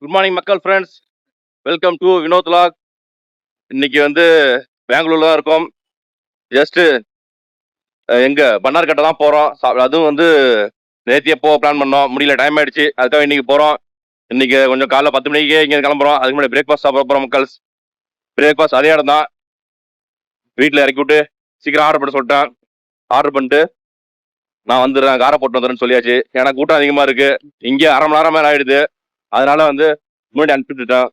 Good morning மக்கள் friends, welcome to Vinod log. இன்னைக்கு வந்து பெங்களூர்ல தான் இருக்கோம். ஜஸ்ட் எங்க பன்னார்கட்டை தான் போறோம். அதுவும் வந்து நேத்தியே போக பிளான் பண்ணோம், முடியல, டைம் ஆயிடுச்சு. அதுக்காக இன்னைக்கு போறோம். இன்னைக்கு கொஞ்சம் காலைல 10 மணிக்கு இங்க கிளம்புறோம். அதுக்கு முன்னாடி பிரேக்ஃபாஸ்ட் சாப்பிட போறோம் மக்கள்ஸ். பிரேக்ஃபாஸ்ட் அதே இடம் தான். வீட்டில் இறக்கி விட்டு சீக்கிரம் ஆர்டர் பண்ண சொல்லிட்டேன். ஆர்டர் பண்ணிட்டு நான் வந்துடுறேன், காரை போட்டு வந்துடுறேன்னு சொல்லியாச்சு. ஏன்னா கூட்டம் அதிகமா இருக்கு. இங்கே அரை மணி நேரம் மேலே ஆயிடுது. அதனால வந்து முன்னாடி அனுப்பிட்டுட்டேன்.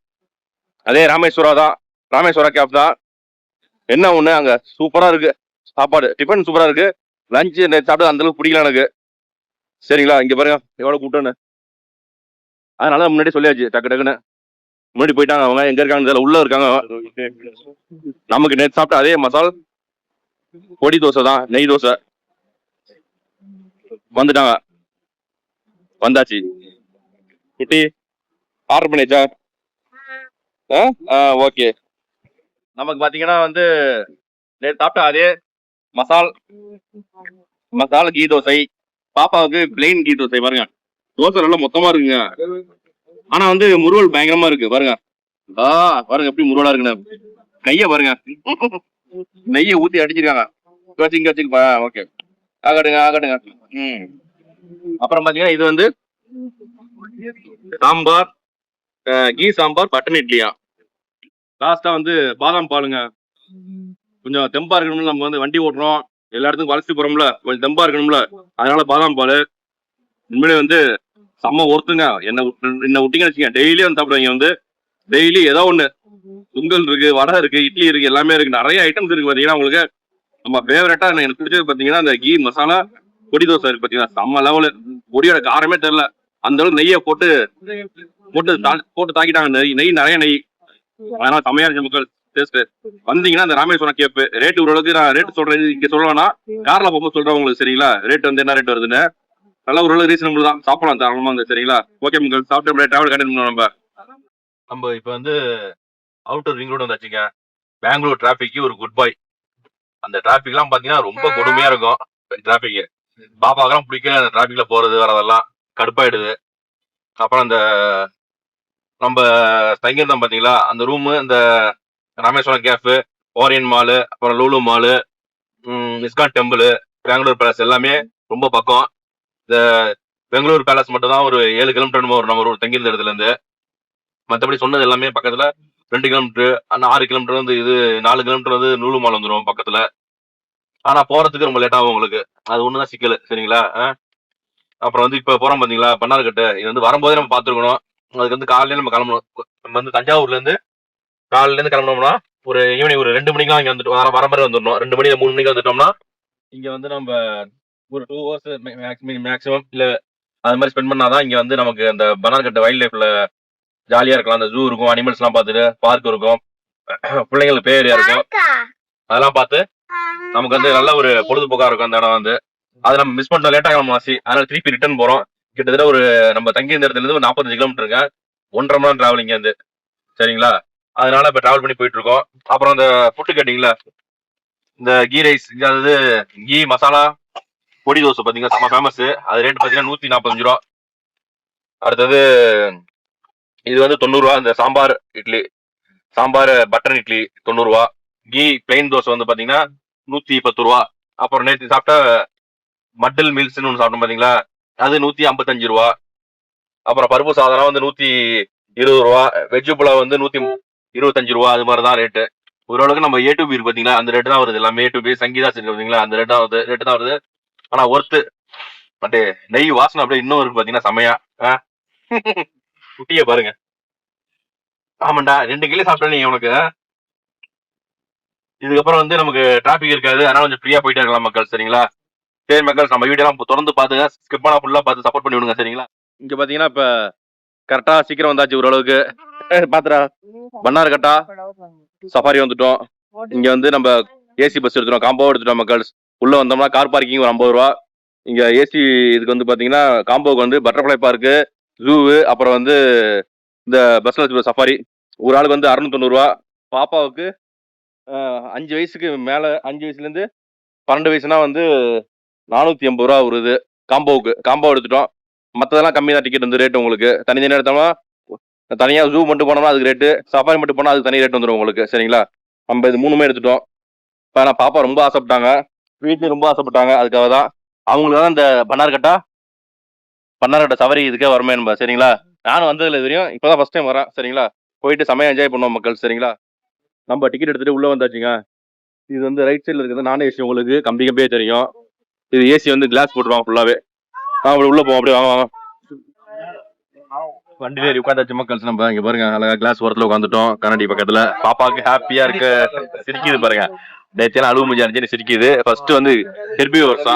அதே ராமேஸ்வரா தான், ராமேஸ்வரா கேப் தான். என்ன ஒண்ணு, அங்க சூப்பரா இருக்கு சாப்பாடு, டிஃபன் சூப்பரா இருக்கு. லஞ்சு சாப்பிட்டு அந்த அளவுக்கு பிடிக்கல எனக்கு. சரிங்களா, இங்க பாருங்க எவ்வளவு கூட்டம்னு. அதனால முன்னாடி சொல்லியாச்சு, டக்கு டக்குன்னு முன்னாடி போயிட்டாங்க. அவங்க எங்க இருக்காங்க தெரியல, உள்ள இருக்காங்க. நமக்கு நேற்று சாப்பிட்ட அதே மசால் பொடி தோசை தான், நெய் தோசை. வந்துட்டாங்க, வந்தாச்சு. குட்டி ஆர்டர் பண்ணியாச்சா? ஓகே. நமக்கு பாத்தீங்கன்னா வந்து நேற்று சாப்பிட்ட அதே மசால் கீ தோசை. பாப்பாவுக்கு பிளெயின் கீ தோசை. பாருங்க, தோசை நல்லா மொத்தமா இருக்குங்க. ஆனா வந்து முருவல் பயங்கரமா இருக்கு. பாருங்க, பாருங்க எப்படி முருவலா இருக்குன்னு. நெய்ய பாருங்க, நெய்ய ஊத்தி அடிச்சிருக்காங்க. ஓகே, ஆகட்டுங்க ஆகட்டுங்க. அப்புறம் பாத்தீங்கன்னா இது வந்து சாம்பார், கீ சாம்பார், பட்டன் இட்லியா. லாஸ்டா வந்து பாதாம் பாலுங்க. கொஞ்சம் தெம்பா இருக்கணும்ல, நம்ம வந்து வண்டி ஓட்டுறோம், எல்லா இடத்துக்கும் வளர்ச்சி போறோம்ல, கொஞ்சம் தெம்பா இருக்கணும்ல. அதனால பாதாம் பால் உண்மையிலே வந்து செம்ம ஒருத்துங்க. என்ன விட்டீங்கன்னு வச்சுங்க, டெய்லியும் வந்து சாப்பிடுவாங்க. வந்து டெய்லி ஏதோ ஒண்ணு, பொங்கல் இருக்கு, வடை இருக்கு, இட்லி இருக்கு, எல்லாமே இருக்கு, நிறைய ஐட்டம்ஸ் இருக்கு. பாத்தீங்கன்னா உங்களுக்கு நம்ம ஃபேவரட்டா எனக்கு பிடிச்சது பாத்தீங்கன்னா அந்த கீ மசாலா பொடி தோசை இருக்கு. பாத்தீங்கன்னா செம்ம லெவலு. பொடியோட காரமே தெரியல, அந்த அளவுக்கு நெய்யை போட்டு தாக்கிட்டாங்க. நெய் நிறைய நெய். அதனால செம்மையா இருக்கு மக்கள். டேஸ்ட் வந்தீங்கன்னா அந்த ராமேஸ்வரம் கேப் ரேட்டு ஓரளவுக்கு நான் ரேட்டு சொல்றேன், இங்க சொல்லுவேன்னா கார்ல போகும்போது சொல்றேன் உங்களுக்கு. சரிங்களா, ரேட் வந்து என்ன ரேட் வருதுன்னு நல்லா ஓரளவு ரீசனபிள் தான். சாப்பிடலாம் தாராளமா வந்து. சரிங்களா, ஓகே மக்கள், சாப்பிட்டு டிராவல் கண்டினியூ பண்ணலாம். நம்ம இப்ப வந்து அவுட்டர் ரிங் ரோடு வந்தாச்சுங்க. பெங்களூர் டிராபிக்கு ஒரு குட் பை. அந்த டிராபிக் எல்லாம் பாத்தீங்கன்னா ரொம்ப கொடுமையா இருக்கும். டிராபிக் பாப்பாக்கெல்லாம் பிடிக்கல, அந்த டிராபிக்ல போறது வரதெல்லாம் கடுப்பாயிடுது. அப்புறம் அந்த நம்ம தங்கியிருந்தோம் பாத்தீங்களா, அந்த ரூமு, இந்த ராமேஸ்வரம் கேஃப், ஓரியன் மாலு, அப்புறம் Lulu mall, ISKCON temple, Bangalore palace எல்லாமே ரொம்ப பக்கம். இந்த பெங்களூர் பேலஸ் மட்டும் தான் ஒரு 7 கிலோமீட்டர் வரும் நம்ம தங்கியிருந்த இடத்துல இருந்து. மற்றபடி சொன்னது எல்லாமே பக்கத்துல 2 கிலோமீட்டர், 6 கிலோமீட்டர் வந்து இது, 4 கிலோமீட்டர் வந்து லூலு மால் வந்துடும் பக்கத்துல. ஆனா போறதுக்கு ரொம்ப லேட் ஆகும் உங்களுக்கு, அது ஒண்ணுதான் சிக்கல். சரிங்களா, அப்புறம் வந்து இப்ப போறோம் பாத்தீங்களா பன்னார்கட்டு, இது வந்து வரும்போதே நம்ம பாத்துருக்கணும். அதுக்கு வந்து காலையில நம்ம கிளம்பணும். நம்ம வந்து தஞ்சாவூர்ல இருந்து காலையில இருந்து கிளம்பணும்னா ஒரு ஈவினிங் ஒரு 2 மணிக்கெல்லாம் இங்க வந்துட்டு வர மாதிரி வந்துடணும். 2 மணி 3 மணிக்கு வந்துட்டோம்னா இங்க வந்து நம்ம ஒரு 2 ஹவர்ஸ் மேக்ஸிமம் இல்ல அது மாதிரி ஸ்பெண்ட் பண்ணாதான் இங்க வந்து நமக்கு அந்த பன்னார்கட்டு வைல்ட் லைஃப்ல ஜாலியா இருக்கலாம். அந்த ஜூ இருக்கும், அனிமல்ஸ் எல்லாம் பார்த்துட்டு, பார்க் இருக்கும், பிள்ளைங்களுக்கு பிளே ஏரியா இருக்கும், அதெல்லாம் பார்த்து நமக்கு வந்து நல்ல ஒரு பொழுதுபோக்கா இருக்கும் அந்த இடம் வந்து. அதை நம்ம மிஸ் பண்ண லேட்டா கிளம்ப ஆசி, அதனால திருப்பி ரிட்டர்ன் போறோம். கிட்டத்தட்ட ஒரு நம்ம தங்கி இந்த இடத்துல இருந்து ஒரு 45 கிலோமீட்டருங்க, 1.5 மணி நேரம் டிராவலிங் இருந்து. சரிங்களா, அதனால இப்ப டிராவல் பண்ணி போயிட்டு இருக்கோம். அப்புறம் அந்த ஃபுட்டு கேட்டீங்களா, இந்த கீ ரைஸ், அதாவது கீ மசாலா பொடி தோசை பாத்தீங்கன்னா செம்ம ஃபேமஸ். அது ரேட் பாத்தீங்கன்னா 145 ரூபா. அடுத்தது இது வந்து 90 ரூபா. இந்த சாம்பார் இட்லி, சாம்பார் பட்டர் இட்லி 90 ரூபா. கீ பிளெயின் தோசை வந்து பாத்தீங்கன்னா 110 ரூபா. அப்புறம் நேற்று சாப்பிட்ட மட்டில் மீல்ஸ்னு ஒன்று சாப்பிட்டோம் பாத்தீங்களா, அது 155 ரூபா. அப்புறம் பருப்பு சாதனம் வந்து 120 ரூபா. வெஜ்ஜு புலாவ் வந்து 125 ரூபா. அது மாதிரிதான் ரேட்டு. ஓரளவுக்கு நம்ம A to B பாத்தீங்களா, அந்த ரேட்டு தான் வருது எல்லாமே. A to B சங்கீதா இருக்கு பாத்தீங்களா, அந்த ரேட்டு தான் வருது. ஆனா ஒர்த்து. பட் நெய் வாசனை அப்படியே இன்னும் இருக்கு பாத்தீங்கன்னா செமையா. குட்டிய பாருங்க. ஆமாண்டா, 2 கிலோ சாப்பிட்டேன் நீ உனக்கு. இதுக்கப்புறம் வந்து நமக்கு டிராபிக் இருக்காது, அதனால கொஞ்சம் ஃப்ரீயா போயிட்டே இருக்கலாம் மக்கள். சரிங்களா, சரி மக்கள், நம்ம வீடியோ எல்லாம் தொடர்ந்து பாத்துங்க, ஸ்கிப் பண்ணா ஃபுல்லா பார்த்து சப்போர்ட் பண்ணி விடுங்க. சரிங்களா, இங்க பாத்தீங்கன்னா இப்ப கரெக்டா சீக்கிரம் வந்தாச்சு ஓரளவுக்கு. பாத்துறா, பன்னார்கட்டா சஃபாரி வந்துட்டோம். இங்க வந்து நம்ம ஏசி பஸ் எடுத்துட்டோம், காம்போ எடுத்துட்டோம் மக்கள். உள்ள வந்தோம்னா கார் பார்க்கிங் ஒரு 50 ரூபா. இங்க ஏசி இதுக்கு வந்து பாத்தீங்கன்னா காம்போக்கு வந்து பட்டர்ஃபிளை பார்க்கு, ஜூ, அப்புறம் வந்து இந்த பஸ்ல சஃபாரி ஒரு ஆளுக்கு வந்து 690 ரூபா. பாப்பாவுக்கு 5 வயசுக்கு மேல, 5 வயசுல இருந்து 12 வயசுனா வந்து 480 ரூபா வருது காம்போவுக்கு. காம்போ எடுத்துட்டோம். மற்றதெல்லாம் கம்மி தான் டிக்கெட் வந்து ரேட். உங்களுக்கு தனித்தனியாக எடுத்தோம்னா தனியா ஜூ மட்டும் போனோம்னா அதுக்கு ரேட்டு, சஃபாரி மட்டும் போனா அதுக்கு தனி ரேட் வந்துடும் உங்களுக்கு. சரிங்களா? நம்ம இது 3மே எடுத்துட்டோம். இப்போ நான் பாப்பா ரொம்ப ஆசைப்பட்டாங்க, வீட்லயும் ரொம்ப ஆசைப்பட்டாங்க. அதுக்காக தான் அவங்களுக்கு இந்த பன்னார்கட்ட சவாரி இதுக்கே வரமே என்பா. சரிங்களா? நானும் வந்ததில்லை இது வரையும், இப்போதான் ஃபர்ஸ்ட் டைம் வரேன். சரிங்களா? போயிட்டு செமையா என்ஜாய் பண்ணுவோம் மக்கள். சரிங்களா? நம்ம டிக்கெட் எடுத்துட்டு உள்ள வந்தாச்சுங்க. இது ரைட் சைடில் இருக்கிறது நான் ஏசி, உங்களுக்கு கம்பியே தெரியும். இது ஏசி கிளாஸ் போட்டுருவாங்க ஃபுல்லாவே. அப்படி உள்ள போவோம். அப்படியே வாங்க. வண்டியில ஏறி உட்காந்தாச்சு மக்கள். நம்ம இங்க பாருங்க, அழகா கிளாஸ் ஓரத்துல உட்காந்துட்டோம், கண்ணாடி பக்கத்துல. பாப்பாவுக்கு ஹாப்பியா இருக்கு, சிரிக்குது பாருங்க. நேற்று அழுவு முடிஞ்சு அனுப்பிச்சு சிரிக்குது. ஃபர்ஸ்ட் ஹெர்பிவோர்ஸ்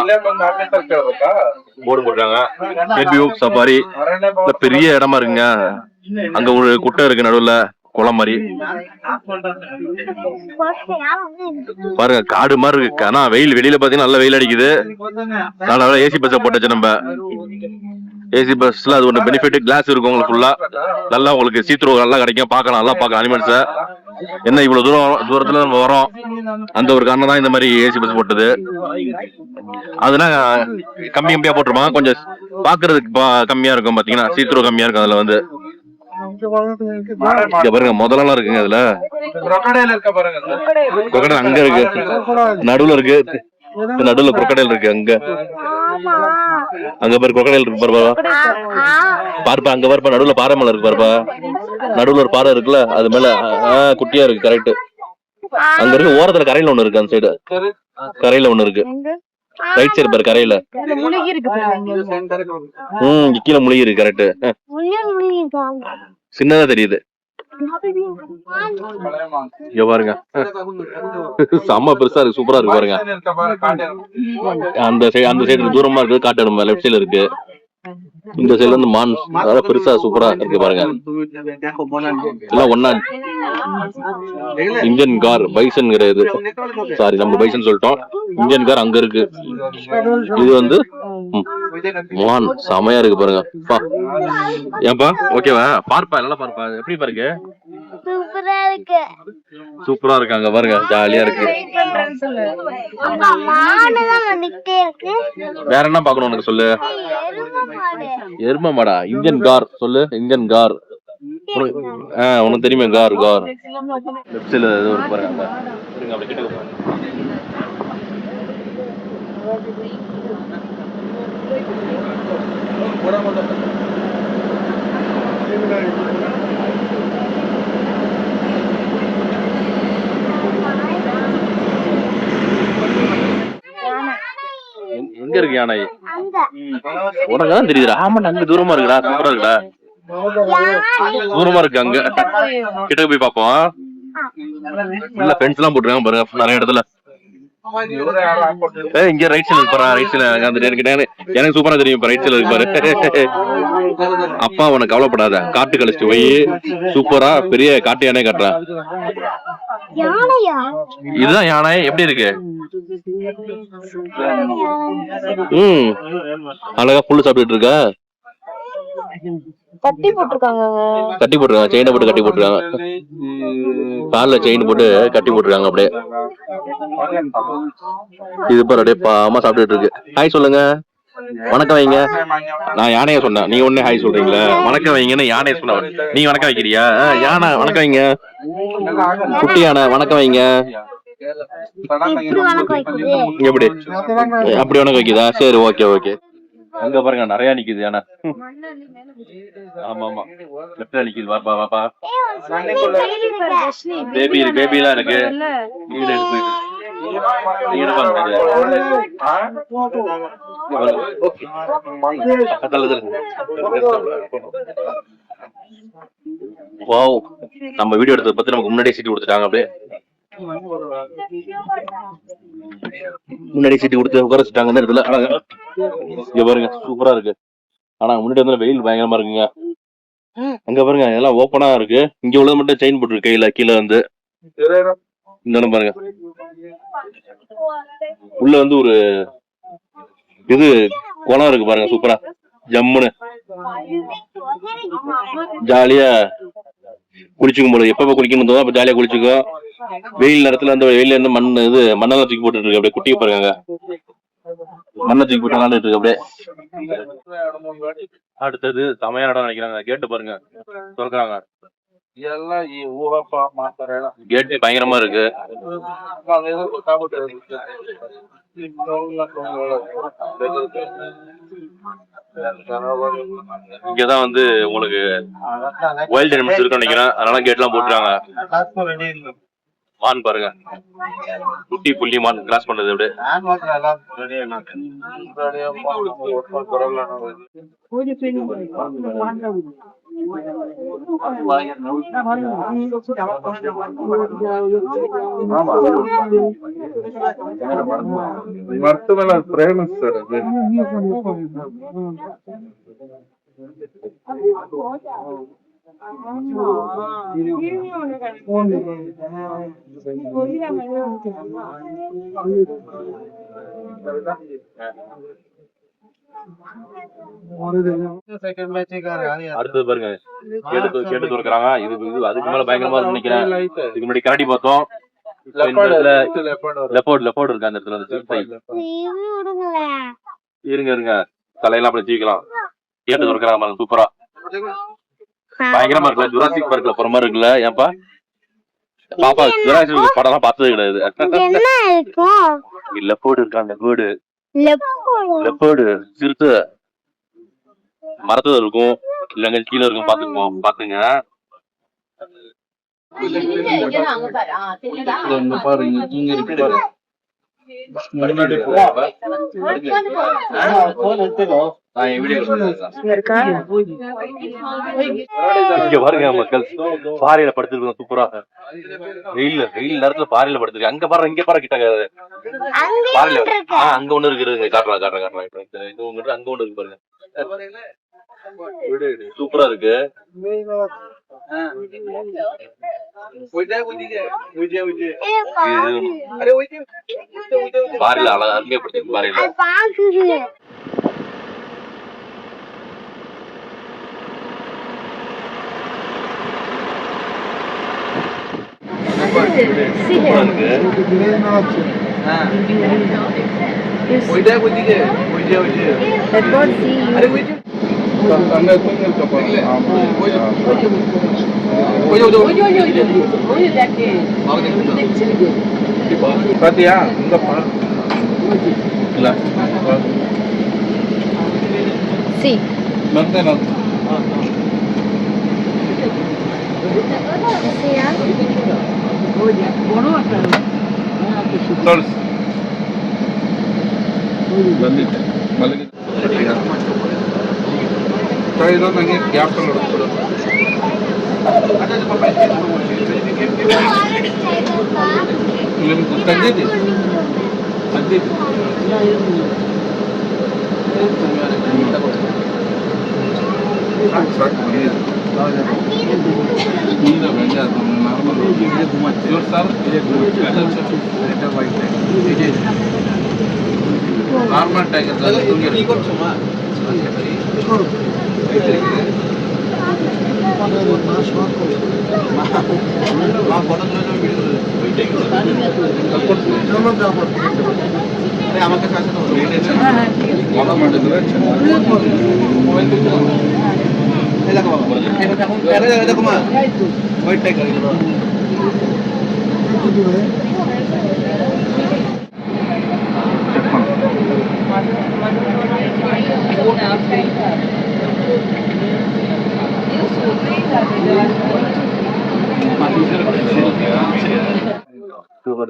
போர்டு போட்டாங்க. ஹெர்பிவோர்ஸ் சஃபாரி பெரிய இடமா இருக்குங்க. அங்க ஒரு குட்டை இருக்கு நடுவுல, குளம் மாதிரி பாருங்க, காடு மாதிரி இருக்கு. ஆனா வெளியில பாத்தீங்கன்னா நல்ல வெயில் அடிக்குது. அதனால ஏசி பஸ்ஸை போட்டாச்சு நம்ம. ஏசி பஸ்ல அது ஒரு பெனிஃபிட், கிளாஸ் இருக்கும் உங்களுக்கு ஃபுல்லா. நல்லா உங்களுக்கு சீத்ரூ நல்லா கிடைக்கும், பார்க்கலாம், நல்லா பார்க்கலாம் அனிமல்ஸை. என்ன இவ்வளவு தூரத்துல நம்ம வரோம், அந்த ஒரு காரணம் தான் இந்த மாதிரி ஏசி பஸ் போட்டது. அதெல்லாம் கம்மியா போட்டுருப்பாங்க, கொஞ்சம் பாக்குறதுக்கு கம்மியா இருக்கும். பாத்தீங்கன்னா சீத்ரூ கம்மியா இருக்கும் அதுல. பாருங்க முதலாம் இருக்குங்க அதுல. crocodile அங்க இருக்கு, நடுவுல இருக்கு. நடுவுல crocodile இருக்கு. அங்க பாரு crocodile இருக்கு பாருப்பா. அங்க பாருப்பா, நடுவுல பாறை மேல இருக்கு பாருப்பா. நடுவுல ஒரு பாறை இருக்குல்ல, அது மேல குட்டியா இருக்கு. கரெக்ட். அங்க இருக்கு ஓரத்துல கரையில ஒண்ணு இருக்கு. அந்த சைடு கரையில ஒண்ணு இருக்கு. ரைட் சைடு பாரு, கரையில கீழே முழுகி இருக்கு. கரெக்ட். சின்னதா தெரியுது. இங்க பாருங்க, செம்ம பெருசா இருக்கு, சூப்பரா இருக்கு பாருங்க. அந்த சைடு தூரமா இருக்கு, காட்டணும் லெஃப்ட் சைடுல இருக்கு. இந்த சைடுல மான் அதாவது பெருசா சூப்பரா இருக்கு பாருங்க. எல்லாம் ஒன்னா இந்தியன் கார் பைசன் கிடையாது. சாரி, நம்ம பைசன் சொல்லிட்டோம். இந்தியன் கார் அங்க இருக்கு. இது மான் செமையா இருக்கு பாருங்க. ஏன்பா ஓகேவா? பார்ப்பா, நல்லா பார்ப்பா. எப்படி பாருங்க, சூப்பரா இருக்கு. அங்க பாருங்க, ஜாலியா இருக்கு. வேற என்ன பாக்கணும் உனக்கு சொல்லு? எரும மாடா? இந்தியன் கார் சொல்லு. இந்தியன் கார் உனக்கு தெரியுமே? கார் லெஃப்ட் சைடுல ஏதோ ஒரு பாருங்க. எங்க இருக்கு யானை? உனக்குதான் தெரியுதுடா. ஆமாண்டா, அங்க தூரமா இருக்குடா, சூப்பரா இருக்குடா. தூரமா இருக்கு, அங்க கிட்ட போய் பாப்போம். இல்ல ஃபென்ஸ் எல்லாம் போட்டுருக்காங்க பாருங்க நிறைய இடத்துல. இங்க ரைட் சைடுல பாரு, ரைட் சைடுல எனக்கு சூப்பரா தெரியும். ரைட் சைடுல இருக்கு பாரு. அப்பா உனக்கு கவலைப்படாத, காட்டு கழிச்சு போய் சூப்பரா பெரிய காட்டு யானை காட்டுறேன். இதுதான் யானை. எப்படி இருக்கு? அழகா புல்லு சாப்பிட்டு இருக்க. கட்டி போட்டுருக்காங்க, செயினை போட்டு கட்டி போட்டுருக்காங்க. கால்ல செயின் போட்டு கட்டி போட்டுருக்காங்க. அப்படியே இது பாரு, அப்படியே பாமா சாப்பிட்டுட்டு இருக்கு. ஹாய் சொல்லுங்க, வணக்கம் வைங்க. நான் யானைய சொன்னேன், நீங்க ஒண்ணே ஹாய் சொல்றீங்களா? வணக்கம் வைங்கன்னு யானைய சொன்ன, நீ வணக்கம் வைக்கிறியா? யானை வணக்கம் வைங்க. குட்டி யானை வணக்கம் வைங்க. எப்படி அப்படி வணக்கம் வைக்குதா? சரி, ஓகே. அங்க பாருங்க நிறைய நிக்குது யானை. ஆமா, லெஃப்ட்ல நிக்குது. வாப்பா. பேபி எல்லாம் இருக்கு. நம்ம வீடியோ எடுத்தத பத்தி நமக்கு முன்னாடியே சீட்டு கொடுத்துட்டாங்க. அப்படியே முன்னாடி சீட்டு கொடுத்து உட்கார வச்சுட்டாங்க இந்த இடத்துல. இங்க பாருங்க, சூப்பரா இருக்கு. ஆனா முன்னாடி வெயில் பயங்கரமா இருக்குங்க. அங்க பாருங்க எல்லாம் ஓப்பனா இருக்கு. இங்க உள்ளது மட்டும் செயின் போட்டுருக்கு கையில. கீழே இந்த பாருங்க, உள்ள ஒரு இது குளம் இருக்கு பாருங்க. சூப்பரா ஜம்முன்னு ஜாலியா குளிச்சுக்கும் போது எப்ப குளிக்கணும் அப்ப ஜாலியா குளிச்சுக்கோ. வெயில் நேரத்துல வெயில இருந்து மண்ணெல்லாம் தூக்கி போட்டுட்டு இருக்கு. அப்படியே குட்டியை பாருங்க, மண்ணை தூக்கி போட்டு விளாண்டுட்டு இருக்கு. அப்படியே அடுத்தது செமையான இடம் நினைக்கிறாங்க. கேட்டு பாருங்க திறக்கிறாங்க. எல்லாம் ஊகப்பா மாத்திரை கேட்டு பயங்கரமா இருக்கு. இங்கதான் வந்து உங்களுக்கு வைல்ட் அனிமல்ஸ் இருக்குன்னு நினைக்கிறேன். அதனால கேட் எல்லாம் போட்டுருக்காங்க. மான் பாருங்க, குட்டி புள்ளி மான் கிராஸ் பண்ணது அப்படியே. மருத்துவ பிரேமஸ் சார் அது. அடுத்தது பாருங்க, கேட்டு திறக்கிறாங்க. இது அதுக்கு மேல பயங்கரமா இருக்குன்னு நினைக்கிறேன். இதுக்கு முன்னாடி கரடி பார்த்தோம். லெப்போர்ட் இருக்கு அந்த இடத்துல. இருங்க தலையெல்லாம் அப்படி தூக்கலாம். கேட்டு திறக்கிறாங்க பாருங்க, சூப்பரா பயங்கரமா இருக்குல்ல. ஜுராசிக் பார்க்ல போற மாதிரி இருக்குல்ல. ஏன்பா பாப்பா ஜுராசிக் படம் எல்லாம் பார்த்தது கிடையாது. லெப்போர்ட் இருக்காங்க. லெப்போர்டு சிறுத்தை மரத்துல இருக்கும், இல்லங்க கீழே இருக்கும். பாத்துங்க. பாருங்க இங்க இருக்கு பாருங்க. இங்க பாருங்க மக்கள், பாறையில படுத்துருக்கோம் சூப்பரா. வெயில் நேரத்துல பாறையில படுத்துருக்கு. அங்க பாரு, இங்க பாரு, கிட்ட பாறையில அங்க ஒண்ணு இருக்கு. காட்டுறேன். இது ஒண்ணு அங்க ஒண்ணு இருக்கு பாருங்க. சூப்பரா இருக்கு. பாறையில அருமையா படுத்துருக்கு. பாறையில பாத்தியா இங்க பாரு. இல்ல சி மத்தன நார்மல் டைகர் আমাকে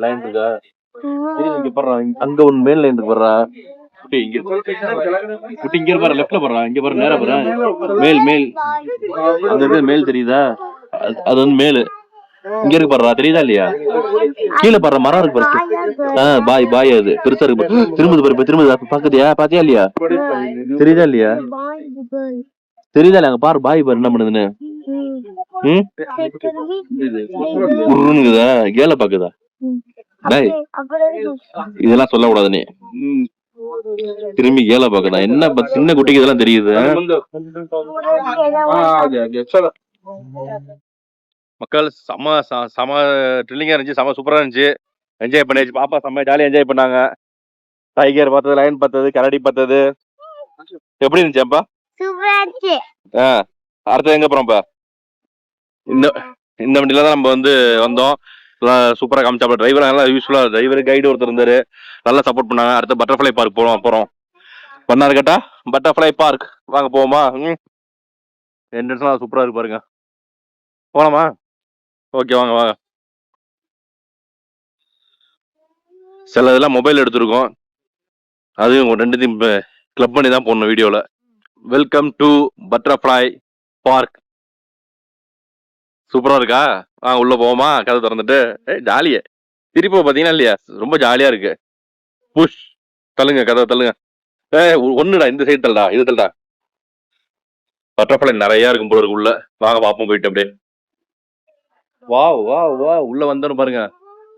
லைன் இருக்கா? அங்க ஒன்னு மேல் லைன் இருக்கு பாரு. இங்க பாரு, லெஃப்ட்ல பாரு. இங்க பாரு, நேரா பாரு. மேல் அந்த மேல் தெரியுதா? அது வந்து மேலு. இங்க இருக்கு பாரு, தெரியுதா இல்லையா? கீழே பாரு, மரம் இருக்கு பாரு. பாய் அது பெருசா இருக்கு. திரும்புது பாத்தியா இல்லையா? தெரியுதா இல்லையா? அங்க பாரு, பாய் பாரு என்ன பண்ணுதுன்னு. கேல பாக்குதா? இதெல்லாம் சொல்ல கூடாது நீ. திரும்பி கேல பாக்கடா. என்ன சின்ன குட்டிக்கு இதெல்லாம் தெரியுது. மக்கள் செம ட்ரில்லிங்கா இருந்துச்சு. செம சூப்பரா இருந்துச்சு. என்ஜாய் பண்ணியாச்சு. பாப்பா செம்ம ஜாலியா என்ஜாய் பண்ணாங்க. டைகர் பார்த்தது, லயன் பார்த்தது, கரடி பார்த்தது. எப்படி இருந்துச்சு அப்பா? அடுத்து எங்க போறோம் இப்ப? இந்த வண்டியில தான் நம்ம வந்து வந்தோம். சூப்பரா காமிச்சாப்ல. டிரைவர் நல்லா யூஸ்ஃபுல்லா, டிரைவர் கைடு ஒருத்தர் இருந்தாரு, நல்லா சப்போர்ட் பண்ணாங்க. அடுத்து பட்டர்ஃபிளை பார்க் போறோம். பண்ணாரு கேட்டா பட்டர்ஃபிளை பார்க் வாங்க போவோமா? என்ட்ரன்ஸ்லாம் சூப்பரா இருக்கு பாருங்க. போலாமா? ஓகே வாங்க. சில இதெல்லாம் மொபைல் எடுத்திருக்கோம், அதையும் ரெண்டுத்தையும் கிளப் பண்ணி தான் போடணும் வீடியோல. Welcome to butterfly park. சூப்பரா இருக்கா? உள்ள போவோமா? கதை திறந்துட்டு ஜாலியா திருப்பி பாத்தீங்கன்னா இல்லையா, ரொம்ப ஜாலியா இருக்கு. புஷ் தள்ளுங்க, கதை தள்ளுங்க. ஒண்ணுடா, இந்த சைடு தள்ளடா, இது தள்ளடா. பட்டர்ஃபிளை நிறைய இருக்கும் போல இருக்கு உள்ள. வாங்க பாப்போம் போயிட்டு அப்படியே. வா உள்ள வந்தோன்னு பாருங்க,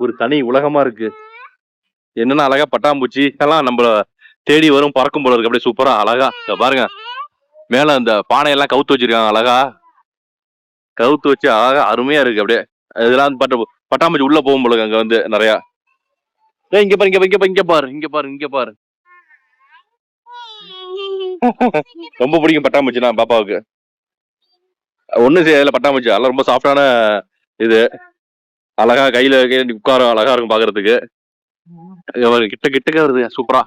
ஒரு தனி உலகமா இருக்கு. என்னன்னா அழகா பட்டாம்பூச்சி எல்லாம் நம்மள தேடி வரும், பறக்கும் போல இருக்கு. அப்படியே சூப்பரா அழகா பாருங்க. மேல அந்த பானையெல்லாம் கவுத்து வச்சிருக்காங்க, அழகா கவுத்து வச்சு அழகா அருமையா இருக்கு. அப்படியே இதெல்லாம் பட்டாம்பூச்சி உள்ள போகும் போல அங்க வந்து நிறைய. இங்க பாரு. ரொம்ப பிடிக்கும் பட்டாம்பூச்சினா பாப்பாவுக்கு. ஒண்ணு செய்யல பட்டாம்பூச்சி, அதெல்லாம் ரொம்ப சாஃப்டான இது. அழகா கையில உட்காரம், அழகா இருக்கும் பாக்குறதுக்கு. கிட்ட வருது சூப்பரா.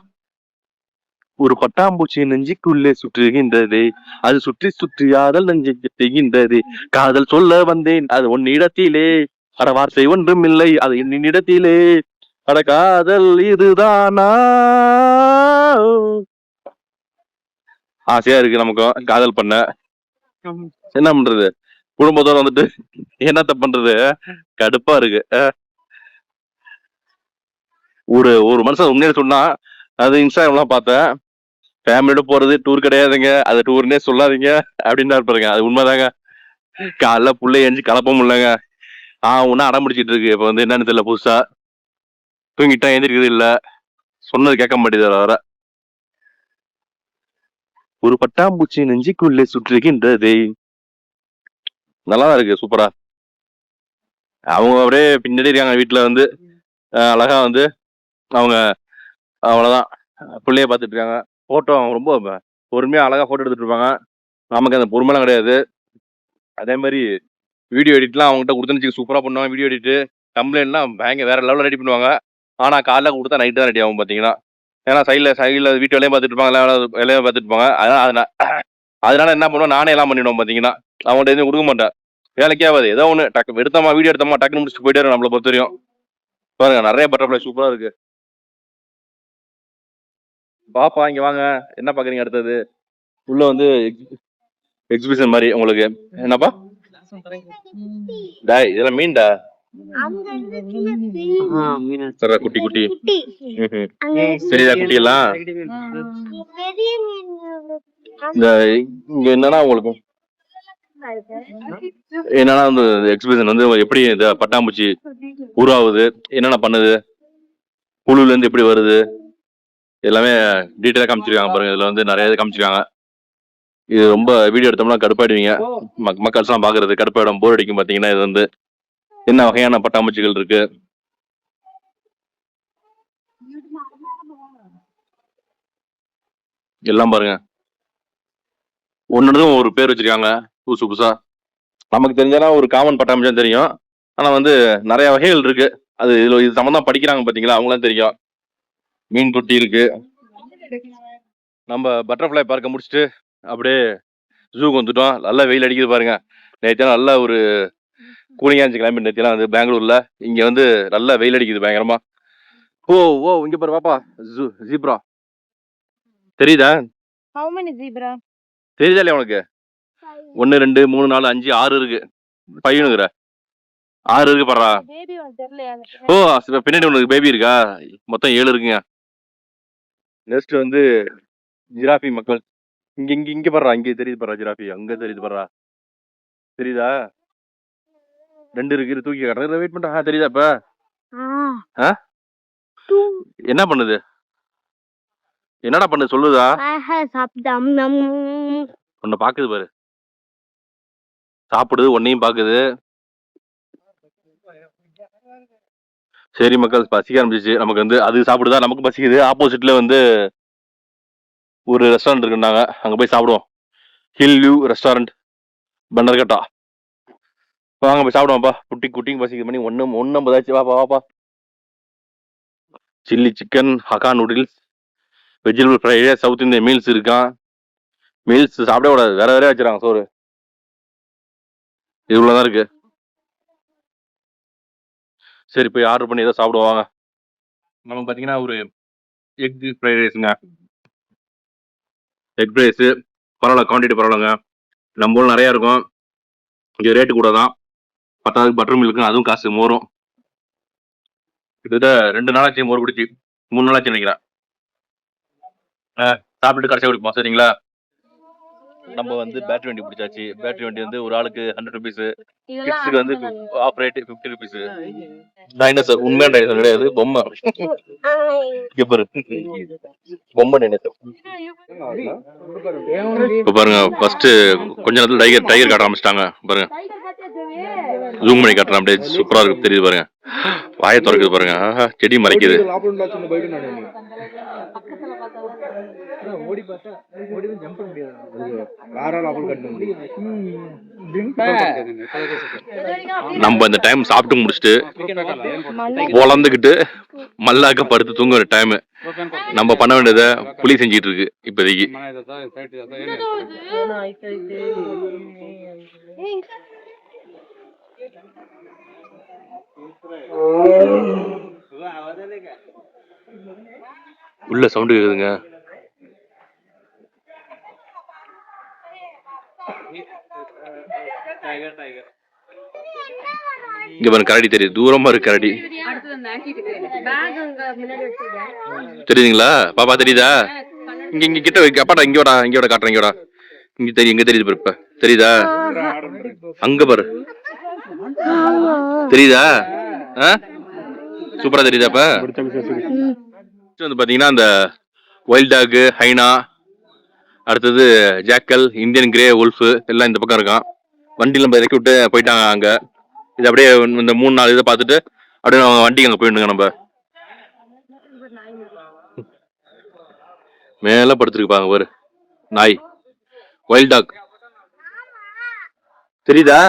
ஒரு பட்டாம்பூச்சி நெஞ்சுக்குள்ளே சுற்றுகின்றது, அது சுற்றி ஆதல் நெஞ்சை சுற்றுகின்றது. காதல் சொல்ல வந்தேன், அது உன்னிடத்திலே, அட வார்த்தை ஒன்றும் இல்லை, அது என்னிடத்திலே, அட காதல் இதுதானா. ஆசையா இருக்கு நமக்கும் காதல் பண்ண. என்ன பண்றது, குடும்பத்தோட வந்துட்டு என்னத்த பண்றது, கடுப்பா இருக்கு. ஒரு மனுஷன் உண்மையில சொன்னா, அது இன்ஸ்டாகிராம்லாம் பார்த்தேன், ஃபேமிலியோட போறது டூர் கிடையாதுங்க, அது டூர்னே சொல்லாதீங்க அப்படின்னு இருப்பாருங்க. அது உண்மைதாங்க. காலைல புள்ளை எஞ்சி கலப்ப முடியலங்க. ஒன்னும் அடம் பிடிச்சிட்டு இருக்கு. இப்ப வந்து என்னன்னு தெரியல, புதுசா தூங்கிட்டா எந்திரிக்கிறது இல்ல, சொன்னது கேட்க மாட்டேது வர. ஒரு பட்டாம்பூச்சி நெஞ்சுக்குள்ளே சுற்றுகின்றது. நல்லாதான் இருக்கு, சூப்பரா. அவங்க அப்படியே பின்னாடி இருக்காங்க வீட்டுல வந்து, அழகா வந்து அவங்க அவ்வளவுதான் பிள்ளைய பாத்துட்டு இருக்காங்க. போட்டோ ரொம்ப பொறுமையா அழகா போட்டோ எடுத்துட்டு இருப்பாங்க. நமக்கு அந்த பொறுமைலாம் கிடையாது. அதே மாதிரி வீடியோ எடிட்லாம் அவங்ககிட்ட கொடுத்துன்னு சூப்பரா பண்ணுவாங்க. வீடியோ எடிட்டு கம்ப்ளைண்ட்லாம் பயங்கர வேற லெவலில் ரெடி பண்ணுவாங்க. ஆனா காலைல கொடுத்தா நைட்டு தான் ரெடி ஆகும் பாத்தீங்கன்னா. ஏன்னா சைடில் வீட்டு வேலையும் பார்த்துட்டு இருப்பாங்க, வேலையும் பார்த்துட்டு இருப்பாங்க. அதனால என்ன பண்ணுவோம், நானே எல்லாம் பண்ணிடுவோம் பாத்தீங்கன்னா. அவங்கள்ட்ட எதுவும் கொடுக்க மாட்டேன், வேலைக்கே ஆகாது. ஏதோ ஒன்று டக்கு எடுத்தோமா, வீடியோ எடுத்தோமா, டக்குன்னு முடிச்சுட்டு போயிட்டு நம்மளை பொறுத்த வரையும். பாருங்க நிறைய பட்டர்ஃபிளை சூப்பரா இருக்கு. பாப்பா இங்க வாங்க, என்ன பாக்குறீங்க? அடுத்தது உள்ள வந்து எக்ஸிபிஷன் மாதிரி உங்களுக்கு. என்னப்பா டாய், இதெல்லாம் மீன்டா, குட்டி சரிதா குட்டி எல்லாம். இந்த இங்க என்னன்னா உங்களுக்கு என்னன்னா வந்து எக்ஸிபிஷன் வந்து எப்படி இந்த பட்டாம்பூச்சி உருவாகுது, என்னென்ன பண்ணுது, புழுல இருந்து எப்படி வருது, எல்லாமே டீட்டெயிலா காமிச்சிருக்காங்க பாருங்க. இதுல வந்து நிறைய இது காமிச்சிருக்காங்க. இது ரொம்ப வீடியோ எடுத்தோம்னா கடுப்பாயிடுவீங்க, மக்கள்ஸ் எல்லாம் பாக்குறது கடுப்பாயிடும், போர் அடிக்கும் பாத்தீங்கன்னா. இது வந்து என்ன வகையான பட்டாம்பூச்சிகள் இருக்கு எல்லாம் பாருங்க. ஒன்னொன்னும் ஒரு பேர் வச்சிருக்காங்க புதுசு புதுசா. நமக்கு தெரிஞ்சாலும் ஒரு காமன் பட்டாம்பூச்சி தெரியும், ஆனா வந்து நிறைய வகைகள் இருக்கு. அது இதுல இது சம்பந்தம் படிக்கிறாங்க பாத்தீங்களா, அவங்களாம் தெரியும். மீன் தொட்டி இருக்கு. நம்ம பட்டர்ஃபிளை பார்க்க முடிச்சுட்டு அப்படியே ஜூக்கு வந்துட்டோம். நல்லா வெயில் அடிக்குது பாருங்க. நேற்று நல்ல ஒரு கூலிங்கா இருந்துச்சு கிளைமேட். நேற்றுலாம் வந்து பெங்களூர்ல, இங்க வந்து நல்லா வெயில் அடிக்குது பயங்கரமா. ஓ இங்க பாரு பாப்பா, ஜீப்ரா தெரியுதா? தெரியுதா இல்லையா உனக்கு? 1 2 3 4 5 6 இருக்கு. பையனுக்குற 6 இருக்கு பாடுறா. பின்னாடி உனக்கு பேபி இருக்கா? மொத்தம் 7 இருக்குங்க. நெக்ஸ்ட் வந்து ஜிராஃபி மக்கள். இங்க பாடுறா, இங்க தெரியுது பாடுறா ஜிராஃபி, அங்க தெரியுது பாடுறா. தெரியுதா? 2 இருக்கு, தூக்கி காட்டுறேன், வெயிட் பண்ணா. தெரியுதா இப்ப? என்ன பண்ணுது, என்னடா பண்ணு சொல்லுதா? உன்னை பாக்குது பாரு, சாப்பிடுது, உன்னையும் பாக்குது. சரி மக்கள், பசிக்க ஆரம்பிச்சிச்சு நமக்கு வந்து. அது சாப்பிடுதா, நமக்கு பசிக்குது. ஆப்போசிட்ல வந்து ஒரு ரெஸ்டாரண்ட் இருக்குன்னாங்க, அங்க போய் சாப்பிடுவோம். Hill view restaurant Bannerghatta. வாங்க போய் சாப்பிடுவாப்பா. குட்டிங் பசிக்கு பண்ணி 1:50 ஆச்சு. வாப்பா. Chilli chicken, hakka noodles, vegetable fry, south Indian meals இருக்கான். மீல்ஸ் சாப்பிட கூடாது, வேற வச்சிருக்காங்க சோறு. இவ்வளவுதான் இருக்கு. சரி போய் ஆர்டர் பண்ணி ஏதோ சாப்பிடுவாங்க. நம்ம பாத்தீங்கன்னா ஒரு எக் ஃப்ரைட் ரைஸுங்க. எக் ரைஸ் பரவாயில்ல, குவான்டிட்டி பரவாயில்லங்க. நம்ம ஊர்ல நிறைய இருக்கும், இங்க ரேட்டு கூட தான். 10 பட்டர் மில்க்கு, அதுவும் காசு. மோரும் கிட்டத்தட்ட 2 நாளாச்சு மோர் குடிச்சு, 3 நாளாச்சு நினைக்கிறேன். சாப்பிட்டு கடைசியாக குடிப்போம் சரிங்களா. நம்ம வந்து பேட்டரி வண்டி பிடிச்சாச்சு. பேட்டரி வண்டி வந்து ஒரு ஆளுக்கு 100 ருபீஸ், கிட்ஸுக்கு வந்து ஆஃப் ரேட் 50 ருபீஸ். டைனோசர் உண்மையான டைனோசர் கிடையாது, பொம்மை. இங்க பாரு, பொம்மை டைனோசர். இப்ப பாருங்க, ஃபர்ஸ்ட் கொஞ்ச நேரத்துல டைகர் காட்ட ஆரம்பிச்சிட்டாங்க பாருங்க. ஜூம் பண்ணி காட்டுறேன், அப்படியே சூப்பரா இருக்கு, தெரியுது பாருங்க. வாயை திறக்குது பாருங்க, செடி மறைக்குது. நம்ம இந்த டைம் சாப்பிட்டு முடிச்சுட்டு பொழந்துக்கிட்டு மல்லாக்க படுத்து தூங்குற டைம். நம்ம பண்ண வேண்டியதை புலி செஞ்சிட்டு இருக்கு இப்போதைக்கு. உள்ள சவுண்ட் கேக்குதுங்க. இங்க பாருங்க, கரடி தெரியுது, தூரமா இருக்கு கரடி. தெரியுதுங்களா பாப்பா, தெரியுதா? இங்க கிட்ட வைக்க அப்பாடா, இங்க வாடா காட்டுறேன், இங்க வாடா. இங்க தெரியுது பாரு, இப்ப தெரியுதா? அங்க பாரு, தெரியுதா? சூப்பரா தெரியுதா? இப்ப வந்து பாத்தீங்கன்னா அந்த வைல்ட் டாக், ஹைனா, அடுத்தது ஜாக்கல், இந்தியன் கிரே உல்ஃப் எல்லாம் இந்த பக்கம் இருக்கான். வண்டியில நம்ம இறக்கி விட்டு போயிட்டாங்க அங்க. இது அப்படியே இந்த 3-4 இதை பார்த்துட்டு அப்படியே வண்டிக்கு அங்க போயிடுங்க. நம்ம மேல படுத்துருப்பாங்க பாரு நாய், வைல்ட் டாக். தெரியுதா?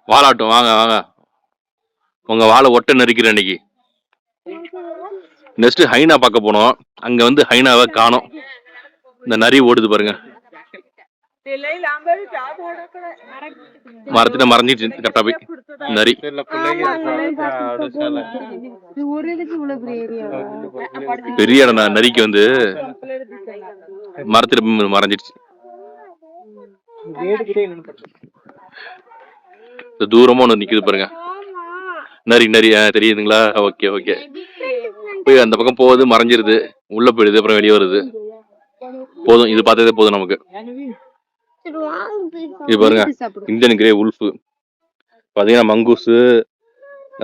வாலாட்டும், வாங்க உங்க வாழை ஒட்ட நெரிக்கிறேன் இன்னைக்கு. நெக்ஸ்ட் ஹைனா பார்க்க போனோம். அங்க வந்து ஹைனாவை காணோம். இந்த நரி ஓடுது பாருங்க, மரத்துல மறைஞ்சிட்டு கரெக்டா போய் நரி. பெரிய இடம் நரிக்கு வந்து மரத்துல மறைஞ்சிடுச்சு. தூரமா ஒண்ணு நிக்குது பாருங்க, நரி. தெரியுதுங்களா? ஓகே போய் அந்த பக்கம் போகுது, மறைஞ்சிருது, உள்ள போயிடுது, அப்புறம் வெளியே வருது. போதும், இது பார்த்ததே போதும் நமக்கு. இது பாருங்க, இந்தியன் கிரே உல்ஃப் பாத்தீங்கன்னா, மங்கூஸ்,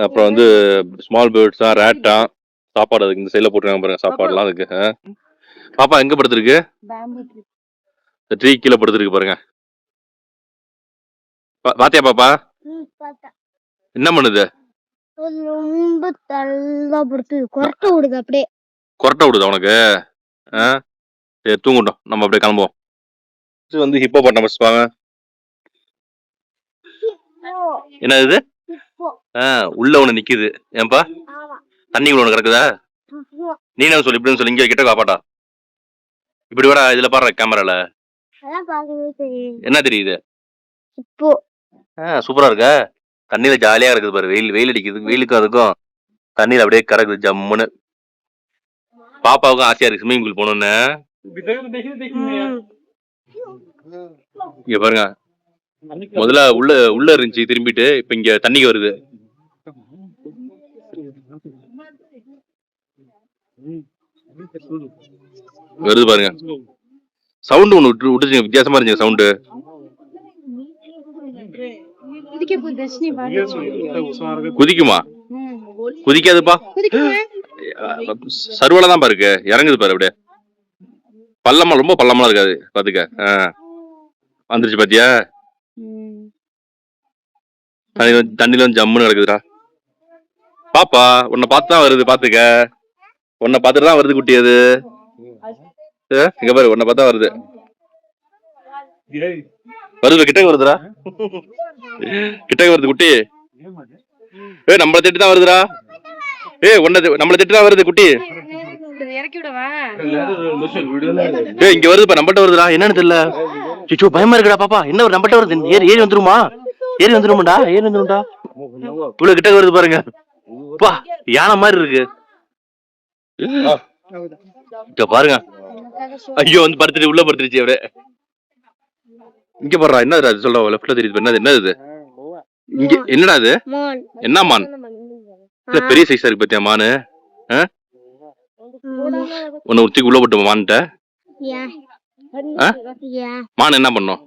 அப்புறம் வந்து ஸ்மால் பேர்ட்ஸா, ரேட்டா. சாப்பாடு அதுக்கு இந்த சைட்ல போட்டுருக்காங்க பாருங்க, சாப்பாடுலாம் அதுக்கு. பாப்பா எங்க படுத்துருக்கு? ட்ரீ கீழே படுத்துருக்கு பாருங்க. பாத்தியா பாப்பா? என்ன பண்ணுது? கொரட்டை விடுதா உனக்கு? சரி தூங்கட்டும், நம்ம அப்படியே கிளம்புவோம். இது வந்து ஹிப்போபொட்டமஸ் பாங்க. என்ன இது? உள்ள ஒண்ணு நிக்குது. ஏன்பா தண்ணிக்குள்ள ஒண்ணு கிடக்குதா? நீ என்ன சொல்லி இப்படின்னு சொல்லி, இங்க கிட்ட காப்பாட்டா. இப்படி வாடா, இதுல பாரு கேமரால. என்ன தெரியுது? சூப்பரா இருக்க. தண்ணியில ஜாலியா இருக்குது பாரு. வெயில் அடிக்குது, வெயிலுக்கும் அதுக்கும் தண்ணியில அப்படியே கறக்குது ஜம்முன்னு. பாப்பாவுக்கும் ஆசையா இருக்கு ஸ்விம்மிங் பூல் போகணும்னு. இங்க பாருங்க, முதல்ல உள்ள இருந்துச்சு, திரும்பிட்டு இப்ப இங்க தண்ணிக்கு வருது. வருது பாருங்க, சவுண்ட் ஒண்ணு விட்டுச்சு, வித்தியாசமா இருந்துச்சு சவுண்டு. குதிக்குமா? குதிக்காதுப்பா, சர்வல தான் பாருக்கு, இறங்குது பாரு. அப்படியே பள்ளமா, ரொம்ப பள்ளமா இருக்காது பாத்துக்க. வந்துருச்சு பாத்தியா? தண்ணில வந்து ஜம்முன்னு கிடக்குதுடா. பாப்பா உன்னை பார்த்துதான் வருது, பாத்துக்க. உன்னை பார்த்துட்டு தான் வருது குட்டி. அது இங்க பாரு, உன்னை பார்த்தா வருது. வருது கிட்ட வருதுடா. கிட்ட வருது குட்டி. நம்மள திட்டு தான் வருதுடா. நம்மள திட்டு தான் வருது குட்டி. இறக்கி விடவா? இங்க வருதுப்பா, நம்மள்ட்ட வருதுடா. என்னன்னு தெரியல. சிச்சோ பயமா இருக்குடா பாப்பா. என்ன ஒரு நம்மள்ட்ட வருது. ஏறி வந்துருமா? ஏறி வந்துருமாடா? ஏறி வந்துரும்டா. இவ்வளவு கிட்ட வருது பாருங்க. பா யானை மாதிரி இருக்கு. பாருங்க. ஐயோ வந்து படுத்துட்டு உள்ள படுத்துருச்சு அப்படியே. இங்க பாடுறா. என்னது அது சொல்ற லெஃப்ட்ல தெரியுது. என்னது இங்க என்னடா அது? என்ன மான்? பெரிய சைஸா இருக்கு பாத்தியா மானு? உன்னை உச்சிக்கு உள்ள போட்டு மான்ட்ட மான் என்ன பண்ணும்?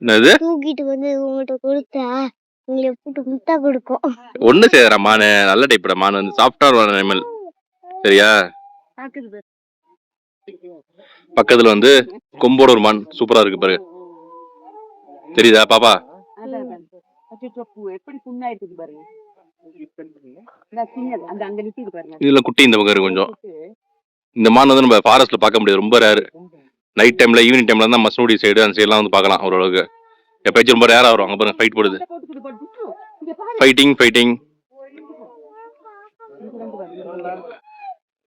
என்னது தூக்கிட்டு வந்து உங்கள்கிட்ட கொடுத்தா உங்களை போட்டு முட்டை கொடுக்கும். ஒண்ணு செய்யறா மானு. நல்ல டைப்டா மான் வந்து சாஃப்டா அனிமல். சரியா? பக்கத்துல வந்து கொம்போட ஒரு மான் சூப்பரா இருக்கு பாரு. தெரியுதா பாப்பா? எப்படி புண்ணா இருக்குது பாருங்க. இதுல குட்டி இந்த பக்கம் இருக்கு கொஞ்சம். இந்த மான் வந்து நம்ம ஃபாரஸ்ட்ல பார்க்க முடியாது, ரொம்ப ரேர். நைட் டைம்ல ஈவினிங் டைம்ல தான் மசனகுடி சைடு அந்த சைட்லாம் வந்து பார்க்கலாம் ஓரளவுக்கு. எப்பயாச்சும் ரொம்ப ரேரா வரும். அங்க பாருங்க ஃபைட் போடுது. ஃபைட்டிங்.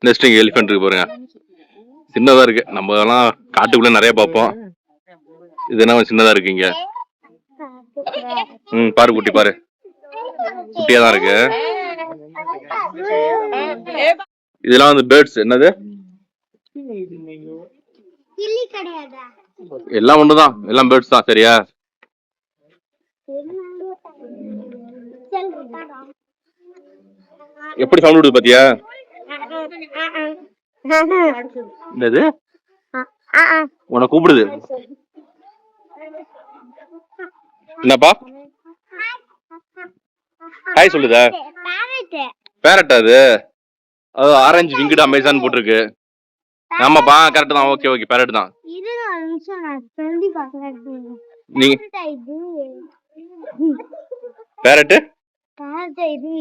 நெக்ஸ்ட் இங்க எலிஃபென்ட் இருக்கு பாருங்க. சின்னதா இருக்கு. நம்ம எல்லாம் காட்டுக்குள்ள நிறைய பார்ப்போம். இது என்ன சின்னதா இருக்கு இங்க. பாரு குட்டி பாரு. குட்டியா தான் இருக்கு. இதெல்லாம் வந்து பேர்ட்ஸ். என்னது? எல்லாம் ஒண்ணுதான். எல்லாம் பேர்ட்ஸ் தான். சரியா? எப்படி சவுண்ட் விடுது பாத்தியா? என்னது? உன்னை கூப்பிடுது. என்னப்பா? ஹாய் சொல்லுதா? பேரட் அது. ஆரஞ்சு விங்கடு அமேசான் போட்டிருக்கு. ஆமாப்பா கரெக்ட் தான். ஓகே பேரட் தான். நீ பேரட்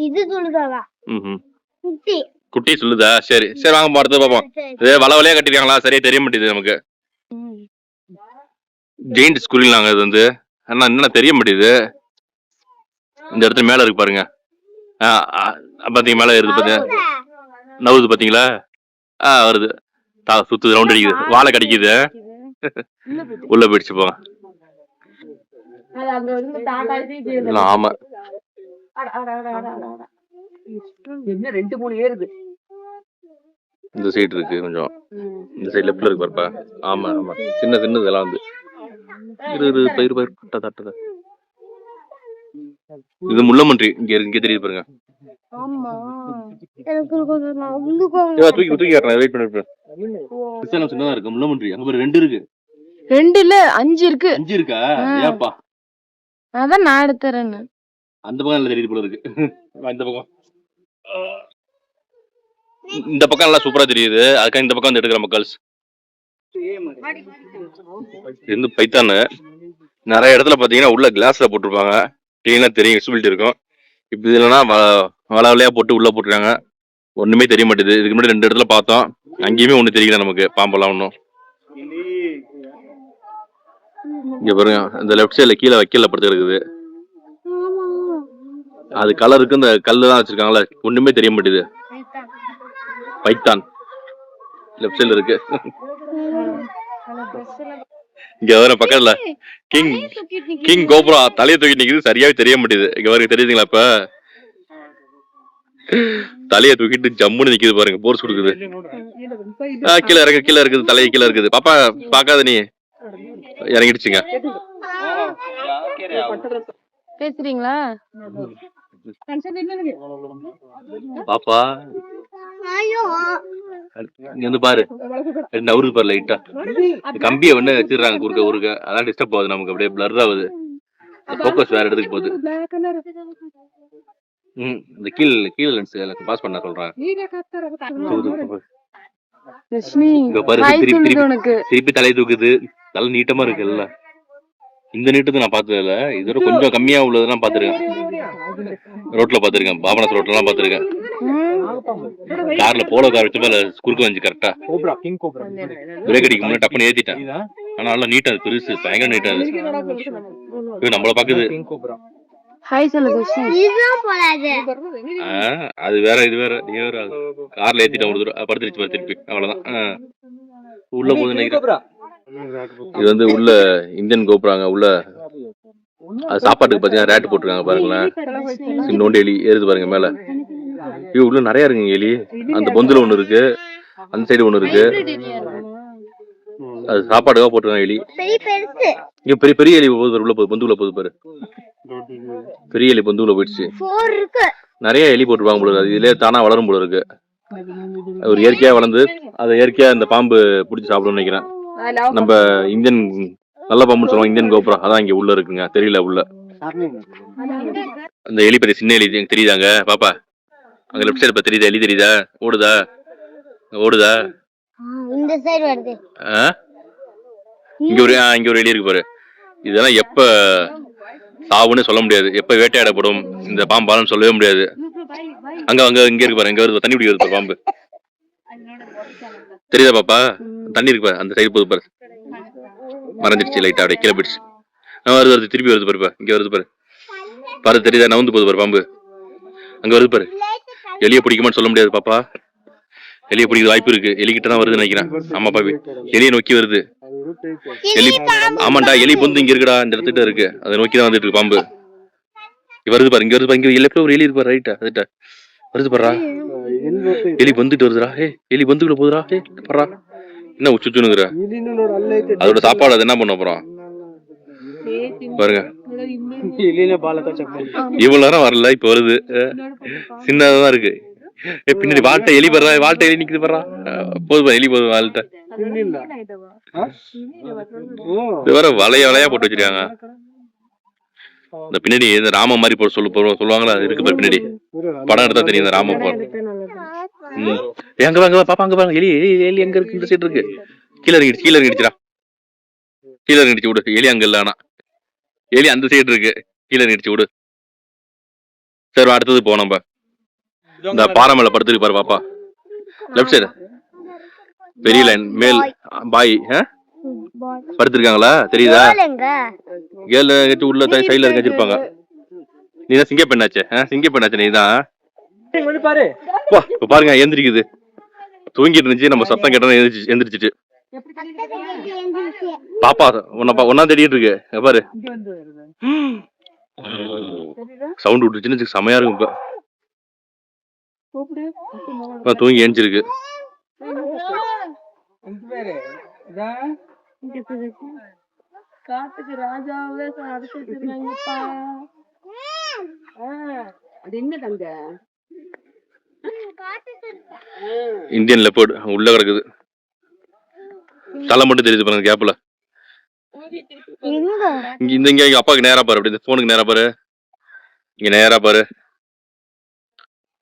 இது சொல்லுதாவா? குட்டி சொல்லுதா? சரி வாங்க அடுத்து பாப்போம். இது வலையா கட்டிருக்காங்களா? சரியா தெரிய மாட்டேது நமக்கு. ஜெயிண்ட் ஸ்கூலிங் இது வந்து. ஆனா என்ன தெரிய மாட்டேது. இந்த இடத்துல மேல இருக்கு பாருங்க. பாத்தீங்க மேல இருக்கு பாத்தீங்க. நவுது பாத்தீங்களா? வருது. சுத்து ரவுண்ட் அடிக்குது. வாழை கடிக்குது. உள்ள போயிடுச்சு போங்க. ஆமா இந்த சைடு இருக்கு கொஞ்சம். இந்த சைடு லெஃப்ட்ல இருக்கு பாருப்பா. ஆமா சின்னது எல்லாம் வந்து பயிர் தட்டத. இது முள்ளமன்றி. இங்க தெரியுது பாருங்க. தூக்கி வெயிட் பண்ணு. சின்னதா இருக்கு முள்ளமன்றி. அங்க பாரு 2 இருக்கு. 2 இல்ல 5 இருக்கு. 5 இருக்கா? ஏப்பா அதான் நான் எடுத்துறேன். அந்த பக்கம் நல்லா தெரியுது போல இருக்கு. இந்த பக்கம் நல்லா சூப்பரா தெரியுது. அதுக்காக இந்த பக்கம் வந்து எடுக்கிற மக்கள்ஸ். இது பைத்தானு. நிறைய இடத்துல பாத்தீங்கன்னா உள்ள கிளாஸ்ல போட்டிருப்பாங்க. கிளீனா தெரியும், விசிபிலிட்டி இருக்கும். இப்ப இதுலன்னா வலையா போட்டு உள்ள போட்டுருக்காங்க. ஒண்ணுமே தெரிய மாட்டேது. இதுக்கு முன்னாடி 2 இடத்துல பார்த்தோம். அங்கேயுமே ஒண்ணு தெரியல நமக்கு. பாம்பெல்லாம் ஒண்ணும். இங்க பாருங்க இந்த லெஃப்ட் சைட்ல கீழே வைக்கல படுத்து இருக்குது. அது கலருக்கு இந்த கல்லு தான் வச்சிருக்காங்களா, ஒண்ணுமே தெரிய மாட்டேது. பைத்தான் லெஃப்ட் இருக்கு. இங்க வர பக்கத்துல கிங் கோப்ரா தலையை தூக்கி நிக்குது. சரியாவே தெரிய மாட்டேது. இங்க வரைக்கும் தெரியுதுங்களா? இப்ப தலையை தூக்கிட்டு ஜம்முன்னு நிக்குது பாருங்க. போர்ஸ் கொடுக்குது. கீழே இருக்குது. தலையை கீழே இருக்குது. பாப்பா பாக்காத நீ. இறங்கிடுச்சுங்க. பேசுறீங்களா பாப்பா? இங்க வந்து பாரு. நவுறு பாரு லைட்டா. கம்பிய வந்து வச்சிடுறாங்க குறுக்க. அதான் டிஸ்டர்ப் ஆகுது நமக்கு. அப்படியே பிளர் ஆகுது. ஃபோக்கஸ் வேற இடத்துக்கு போகுது. இந்த கீழ லென்ஸ் பாஸ் பண்ண சொல்றேன். திருப்பி தலையை தூக்குது. தலை நீட்டமா இருக்குல்ல. இந்த நீட்டத்தை நான் பார்த்தது இல்ல. இதோட கொஞ்சம் கம்மியா உள்ளதெல்லாம் பாத்துருக்கேன். ரோட்ல பாத்துருக்கேன். பாபனாஸ் ரோட்ல எல்லாம் பாத்துருக்கேன். கார்ல போலோ கார் வச்சு மேல குறுக்கு வந்து கரெக்டா பிரேக் அடிக்க முன்னாடி டப்புன்னு ஏத்திட்டேன். ஆனா நல்லா நீட்டா அது பெருசு, பயங்கர நீட்டா அது. நம்மள பாக்குது. ஹாய் சொல்லுங்க. இதுதான் போலாது. அது வேற, இது வேற. நீ வேற கார்ல ஏத்திட்டேன் ஒரு தடவை படுத்துருச்சு பாரு திருப்பி. அவ்வளவுதான். உள்ள போகுது நினைக்கிறேன். இது வந்து உள்ள இந்தியன் கோபுராங்க. உள்ள அது சாப்பாட்டுக்கு பாத்தீங்கன்னா ரேட் போட்டுருக்காங்க பாருங்களேன். இன்னொன்று எலி ஏறுது பாருங்க மேல. இது உள்ள நிறைய இருக்குங்க எலி. அந்த பொந்துல ஒண்ணு இருக்கு, அந்த சைடு ஒண்ணு இருக்கு. அது சாப்பாடுக்காக போட்டுருக்காங்க எலி. இங்க பெரிய பெரிய எலி போகுது உள்ள போகுது, பொந்துக்குள்ள போகுது பாரு. பெரிய எலி பொந்துக்குள்ள போயிடுச்சு. நிறைய எலி போட்டுருவாங்க போல இருக்கு. அது இதுலயே தானா வளரும் போல இருக்கு. ஒரு இயற்கையா வளர்ந்து அதை இயற்கையா இந்த பாம்பு பிடிச்சி சாப்பிடும்னு நினைக்கிறேன். நம்ம இந்தியன் நல்ல பாம்புன்னு சொல்லுவாங்க, இந்தியன் கோபுரம். அதான் இங்க உள்ள இருக்குங்க. தெரியல உள்ள அந்த எலி பெரிய சின்ன எலி தெரியுதாங்க பாப்பா? அங்க லெஃப்ட் சைடு தெரியுதா எலி? தெரியுதா? ஓடுதா ஓடுதா? இந்த சைடு வருது. இங்க ஒரு எலி இருக்கு பாரு. இதெல்லாம் எப்ப சாவுன்னு சொல்ல முடியாது, எப்ப வேட்டையாடப்படும் இந்த பாம்பாலும் சொல்லவே முடியாது. அங்க இங்க இருக்கு பாரு, இங்க வருது தண்ணி குடி வருது பாம்பு. தெரியுதா பாப்பா? தண்ணி இருக்கு பாரு, அந்த சைடு போகுது பாரு. மறைஞ்சிருச்சு லைட்டா, அப்படியே கீழே போயிடுச்சு. வருது திருப்பி வருது பாருப்பா. இங்க வருது பாரு பாரு, தெரியுதா? நவுந்து போகுது பாரு பாம்பு. அங்க வருது பாரு. எலியை பிடிக்குமான்னு சொல்ல முடியாது பாப்பா. எலியை பிடிக்க வாய்ப்பு இருக்கு. எலிகிட்ட தான் வருதுன்னு நினைக்கிறேன். ஆமா பாப்பி, எலியை நோக்கி வருது. எலி ஆமாண்டா, எலி பொந்து இங்க இருக்குடா, இந்த இடத்துக்கிட்ட இருக்கு. அதை நோக்கி தான் வந்துட்டு இருக்கு பாம்பு. வருது பாரு, இங்க வருது பாரு. இங்க லெஃப்ட்ல ஒரு எலி இருக்கு பாரு, ரைட்டா அதுட்ட வருது பாருடா. எலி வந்துட்டு வருதுடா. எலி வந்துக்குள்ள போகுதுடா. பாருடா என்ன உச்சுச்சுனுங்கிற. அதோட சாப்பாடு அது என்ன பண்ண போறோம் பாருங்க. இவ்வளவு நேரம் வரல, இப்ப வருது. சின்னதான் இருக்கு. பின்னாடி வாழ்ட்ட எலி படுறா, வாழ்ட்ட எலி நிக்குது படுறா. போதும் எலி போதும் வாழ்ட்ட. வேற வளையா போட்டு வச்சிருக்காங்க. இந்த பின்னாடி இந்த ராம மாதிரி போட சொல்லுவாங்களா, அது இருக்கு பாரு பின்னாடி. படம் எடுத்தா தெரியும் இந்த ராம போட. எங்க வாங்க பாப்பா, அங்க பாருங்க எலி. எலி எங்க இருக்கு? இந்த சைடு இருக்கு. கீழே இறங்கிடுச்சுடா. கீழே இறங்கிடுச்சு விடு. எலி அங்க இல்ல, ஆனா எலி அந்த சைடு இருக்கு. கீழே இறங்கிடுச்சு விடு. சரி அடுத்தது போனோம். நம்ம இந்த பாறை மேல படுத்துருக்கு பாரு பாப்பா. லெஃப்ட் சைடு பெரிய லைன் மேல் பாய் படுத்திருக்காங்களா, தெரியுதா? கேர்ள் உள்ள சைடுல வச்சிருப்பாங்க. நீதான் சிங்க பெண்ணாச்சே. சிங்க பெண்ணாச்சு நீதான். இப்ப பாருங்க எந்திரிக்குது. தூங்கிட்டு இருந்துச்சு, நம்ம சத்தம் கேட்டோம் எந்திரிச்சிட்டு. பாப்பா ஒன்னா தேடிட்டு இருக்கு பாரு. சவுண்ட் விட்டுச்சுன்னு செமையா இருக்கும். இப்ப தூங்கி ஏஞ்சிருக்கு. காட்டுக்கு ராஜாவே அடிச்சிருக்காங்கப்பா. அது என்ன தங்க? இந்தியன் லெப்பர்ட் உள்ள கிடக்குது. தலை மட்டும் தெரியுது பாருங்க கேப்ல. இங்க அப்பாக்கு நேரா பாரு, அப்படி போனுக்கு நேரா பாரு. இங்க நேரா பாரு.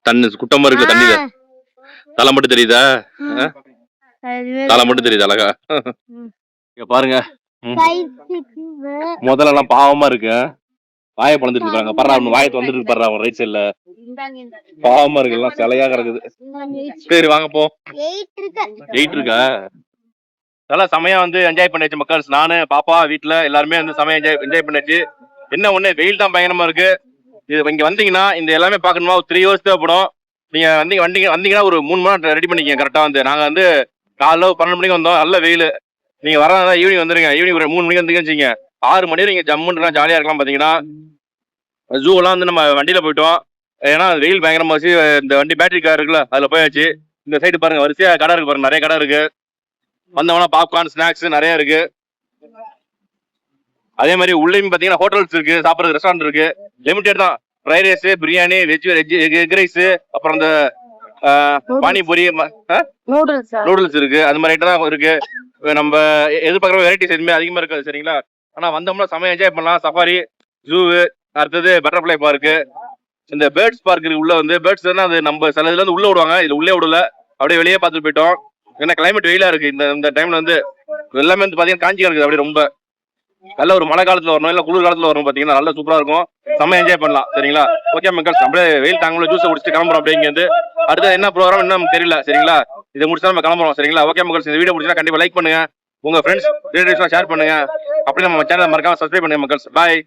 தண்ணி குட்டமா இருக்கு தண்ணியில. தலை மட்டும் தெரியுதா? தலை மட்டும் தெரியுது அழகா. இங்க பாருங்க. முதல்ல எல்லாம் பாவமா இருக்கு. வாயை பழந்துட்டு இருக்காங்க. பர்றா வாயத்து வந்துட்டு பர்றா அவன் ரைட் சைட்ல. பாவமா இருக்கு, எல்லாம் சிலையா கிடக்குது. சரி வாங்க போ. 8 இருக்கா? நல்லா செமையா வந்து என்ஜாய் பண்ணியாச்சு மக்கள். நானு பாப்பா வீட்டுல எல்லாருமே வந்து செமையா என்ஜாய் பண்ணியாச்சு. என்ன ஒண்ணு, வெயில் தான் பயங்கரமா இருக்கு. இது இங்க வந்தீங்கன்னா இந்த எல்லாமே பாக்கணுமா ஒரு 3 hours தேவைப்படும். நீங்க வந்தீங்கன்னா ஒரு 3 மணி நேரம் ரெடி பண்ணிக்கங்க கரெக்டா. வந்து நாங்க வந்து காலைல 12 மணிக்கு வந்தோம். நல்ல வெயில். நீங்க வரதா ஈவினிங் வந்துருங்க. ஈவினிங் ஒரு 3 மணிக்கு வந்துருங்கன்னு வச்சுங்க. 6 மணி வரை நீங்க ஜம்முன்னு ஜாலியா இருக்கலாம். பாத்தீங்கன்னா ஜூ எல்லாம் வந்து நம்ம வண்டியில போயிட்டோம். ஏன்னா வெயில் பயங்கரமா வச்சு இந்த வண்டி பேட்டரி கார் இருக்குல்ல, அதுல போயாச்சு. இந்த சைடு பாருங்க வரிசையா கடை இருக்கு பாருங்க, நிறைய கடை இருக்கு. வந்தவனா பாப்கார்ன் ஸ்நாக்ஸ் நிறைய இருக்கு. அதே மாதிரி உள்ளேயும் பாத்தீங்கன்னா ஹோட்டல்ஸ் இருக்கு, சாப்பிட்றது ரெஸ்டாரண்ட் இருக்கு. லிமிடெட் தான். Fried rice, biryani, veg egg rice, அப்புறம் இந்த பானிபூரி, நூடுல்ஸ் இருக்கு. அது மாதிரி ஐட்டம் தான் இருக்கு. நம்ம எதிர்பார்க்குற வெரைட்டிஸ் எதுவுமே அதிகமா இருக்காது சரிங்களா. ஆனா வந்தோம்னா செம்ம என்ஜாய் பண்ணலாம். சஃபாரி, ஜூ, அடுத்தது பட்டர்ஃபிளை பார்க்கு, இந்த பேர்ட்ஸ் பார்க் இருக்கு. உள்ள வந்து பேர்ட்ஸ் அது நம்ம சில இதுல இருந்து உள்ள விடுவாங்க, இதுல உள்ளே விடல, அப்படியே வெளியே பார்த்துட்டு போயிட்டோம். ஏன்னா கிளைமேட் வெயிலா இருக்கு. இந்த டைம்ல வந்து எல்லாமே வந்து பாத்தீங்கன்னா காஞ்சி கிடக்குது. அப்படியே ரொம்ப நல்ல ஒரு மழை காலத்துல வரணும், இல்ல குளிர் காலத்துல வரணும். பாத்தீங்கன்னா நல்லா சூப்பரா இருக்கும். செம்ம என்ஜாய் பண்ணலாம் சரிங்களா. ஓகே மக்கள்ஸ், அப்படியே வெயில் தாங்களோ ஜூஸை குடிச்சிட்டு கிளம்புறோம். அப்படியே இங்க இருந்து அடுத்து என்ன ப்ரோக்ராம் இன்னும் தெரியல சரிங்களா. இதை முடிச்சா நம்ம கிளம்புறோம் சரிங்களா. ஓகே மக்கள்ஸ், இந்த வீடியோ முடிச்சா கண்டிப்பா லைக் பண்ணுங்க, உங்க ஃப்ரெண்ட்ஸ் ரிலேட்டிவ்ஸ்லாம் ஷேர் பண்ணுங்க, அப்படியே நம்ம சேனலை மறக்காம சப்ஸ்கிரைப் பண்ணுங்க மக்கள்ஸ். பாய்.